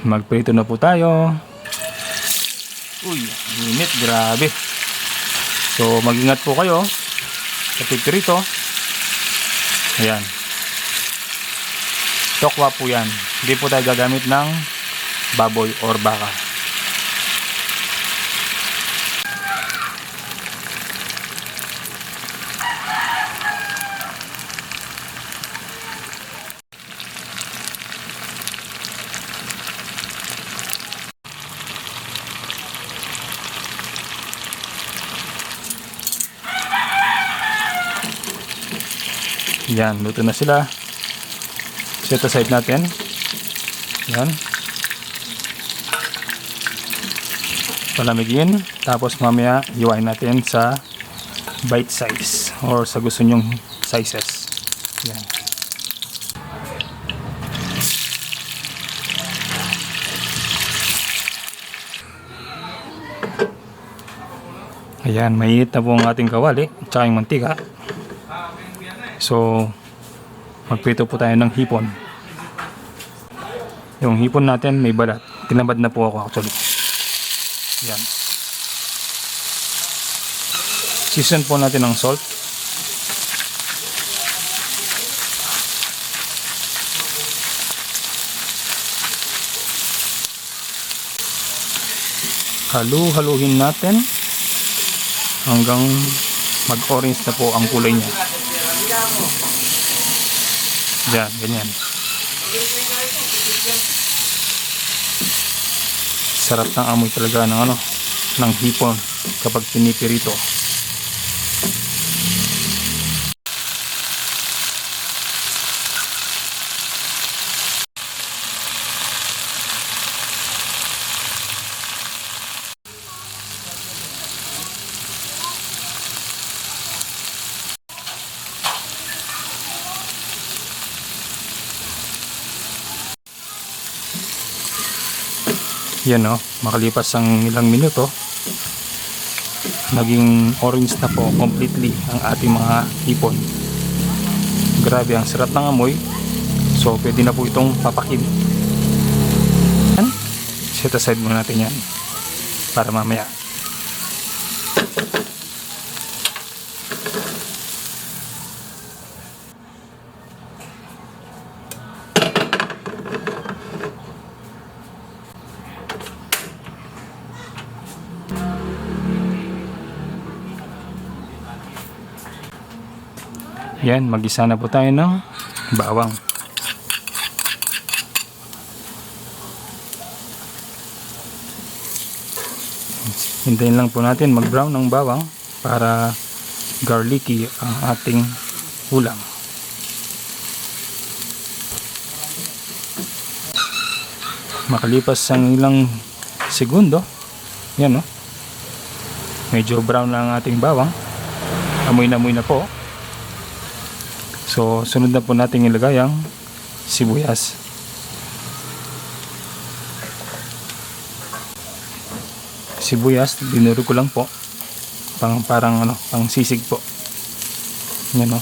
Magprito na po tayo. Uy, init, grabe. So mag-ingat po kayo sa pagprito. Ayan, tokwa po yan. Hindi po tayo gagamit ng baboy or baka. Yan, luto na sila. Set aside natin. Yan. Palamigin. Tapos mamaya iwain natin sa bite size or sa gusto nyong sizes. Yan. Ayan, mainit na po ang ating kawali at saka yung mantika. So magprito po tayo ng hipon. Yung hipon natin may balat. Tinabad na po ako actually. Yan. Season po natin ng salt. Halu-haluhin natin hanggang mag-orange na po ang kulay niya. Yan, ganyan. Sarap ng amoy talaga ng ng hipon kapag pinipirito. Yan makalipas ang ilang minuto, naging orange na po completely ang ating mga hipon. Grabe, ang sarap ng amoy. So pwede na po itong papakin. Set aside muna natin yan para mamaya. Yan, mag-isa na po tayo ng bawang. Hintayin lang po natin mag-brown ng bawang para garlicky ang ating ulam. Makalipas ang ilang segundo, yan medyo brown na ang ating bawang. Amoy na po. So, sunod na po natin ilagay ang sibuyas. Sibuyas, dinuro ko lang po. Parang pang sisig po. Yan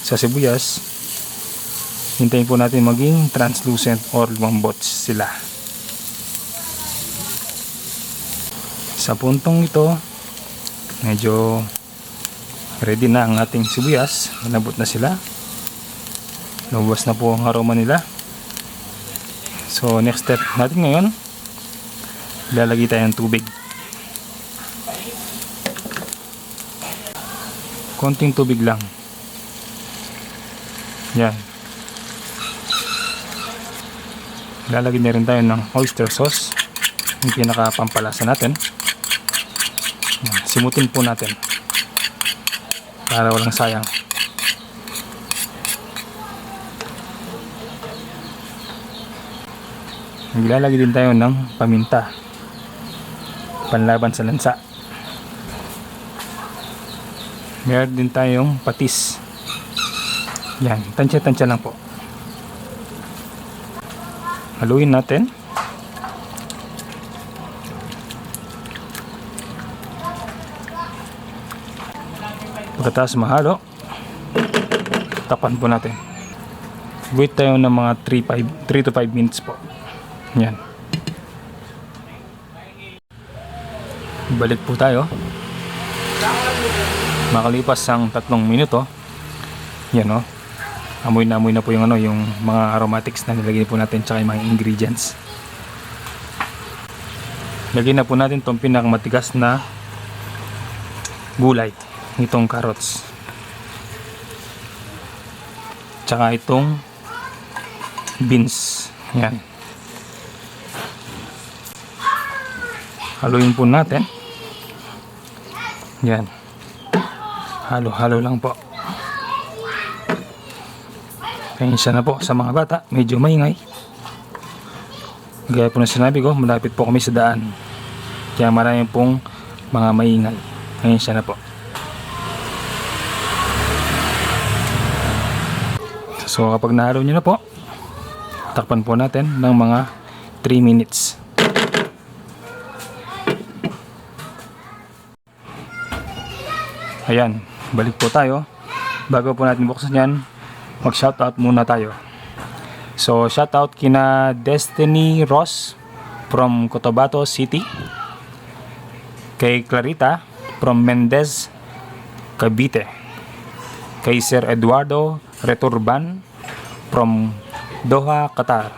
Sa sibuyas, hintayin po natin maging translucent or lumambot sila. Sa puntong ito, medyo ready na ang ating sibuyas. Nabot na sila. Lumabas na po ang aroma nila. So next step natin ngayon, lalagay tayo ng tubig. Konting tubig lang. Yan. Lalagay na rin tayo ng oyster sauce, yung pinaka-pampalasa natin. Yan. Simutin po natin para walang sayang. Maglalagay din tayo ng paminta, panlaban sa lansa. Meron din tayong patis. Yan, tansya-tansya lang po. Haluin natin. Pagkatapos mahalo, takpan po natin. Wait tayo ng mga 3 to 5 minutes po. Yan. Balik po tayo. Makalipas ang 3 minuto, yan o, amoy na po yung ano, yung mga aromatics na nilagay po natin tsaka yung mga ingredients. Lagyan na po natin itong pinakamatigas na gulay, itong carrots tsaka itong beans. Yan, haluin po natin. Yan, halo-halo lang po. Pasensya na po sa mga bata, medyo maingay. Gaya po na sinabi ko, malapit po kami sa daan, kaya marami pong mga maingay. Pasensya na po. So kapag nahalo nyo na po, takpan po natin ng mga 3 minutes. Ayan, balik po tayo. Bago po natin buksan yan, mag shoutout muna tayo. So shoutout kina Destiny Ross from Cotabato City, kay Clarita from Mendez, Cavite, kay Sir Eduardo Returban from Doha, Qatar,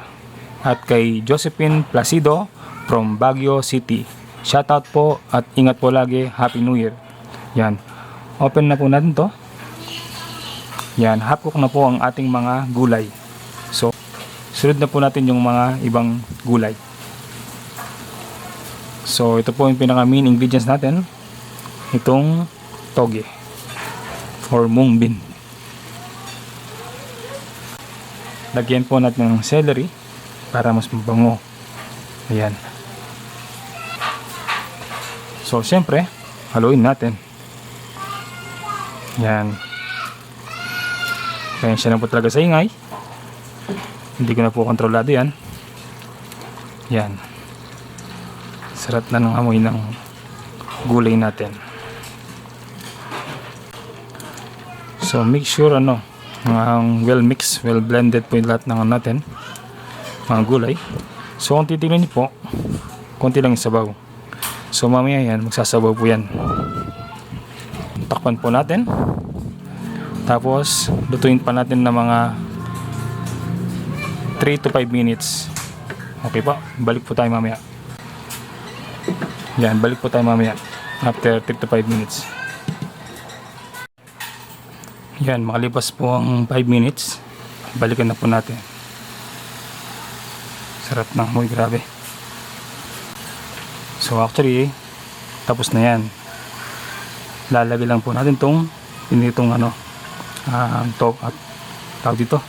at kay Josephine Placido from Baguio City. Shoutout po at ingat po lagi. Happy New Year. Yan, open na po natin to. Yan, half cook na po ang ating mga gulay. So sunod na po natin yung mga ibang gulay. So ito po yung pinaka main ingredients natin, itong toge or mung bean. Lagyan po natin ng celery para mas mabango. Ayan. So syempre, haluin natin. Yan. Kaya siya na po talaga sa ingay. Hindi ko na po kontrolado yan. Yan. Sarap na ng amoy ng gulay natin. So make sure well mixed, well blended po yung lahat ng natin, mga gulay. So kung titignan niyo po, konti lang yung sabaw. So mamaya yan, magsasabaw po yan. Takpan po natin. Tapos lutuin pa natin na mga 3 to 5 minutes. Okay po, balik po tayo mamaya. Yan, balik po tayo mamaya after 3 to 5 minutes. Yan, makalipas po ang 5 minutes, balikan na po natin. Sarap ng amoy, grabe. So actually, tapos na yan. Lalagay lang po natin tong pinitong tawag dito,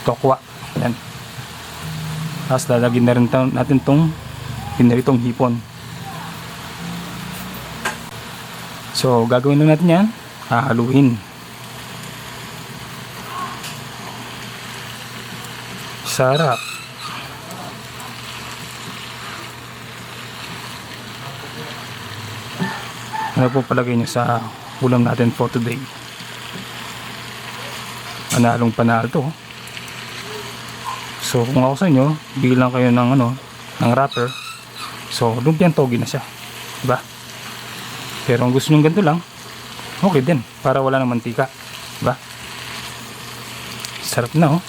tokwa. Yan. Tapos lalagyan na rin natin tong piniritong hipon. So gagawin lang natin yan, hahaluin. Sarap. Ano po palagay nyo sa ulam natin for today? Panalong panalo to. So kung ako sa inyo, bilang kayo ng ng wrapper, so lumpiang togi na siya, diba? Pero kung gusto nyo ganito lang, okay din, para wala ng mantika, diba? Sarap na, oh.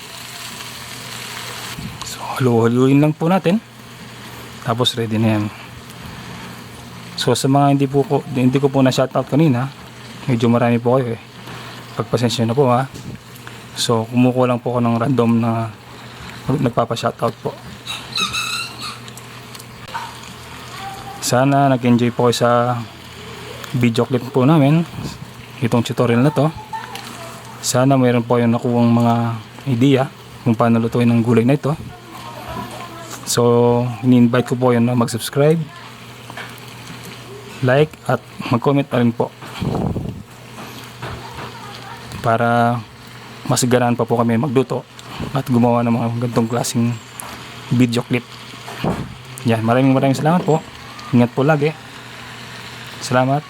So haluin lang po natin, tapos ready na yan. So sa mga hindi ko po na shoutout kanina, medyo marami po kayo, pagpasensya na po, ha. So kumukuha lang po ako ng random na nagpapa-shoutout po. Sana nag-enjoy po kayo sa video clip po namin, itong tutorial na to. Sana mayroon po yung nakuwang mga idea kung paano lutuin ang gulay na ito. So ini-invite ko po yun na mag-subscribe, like at mag-comment na rin po, para mas ganaan pa po kami magluto at gumawa ng mga ganitong klaseng video clip. Yan, maraming salamat po. Ingat po lagi. Salamat.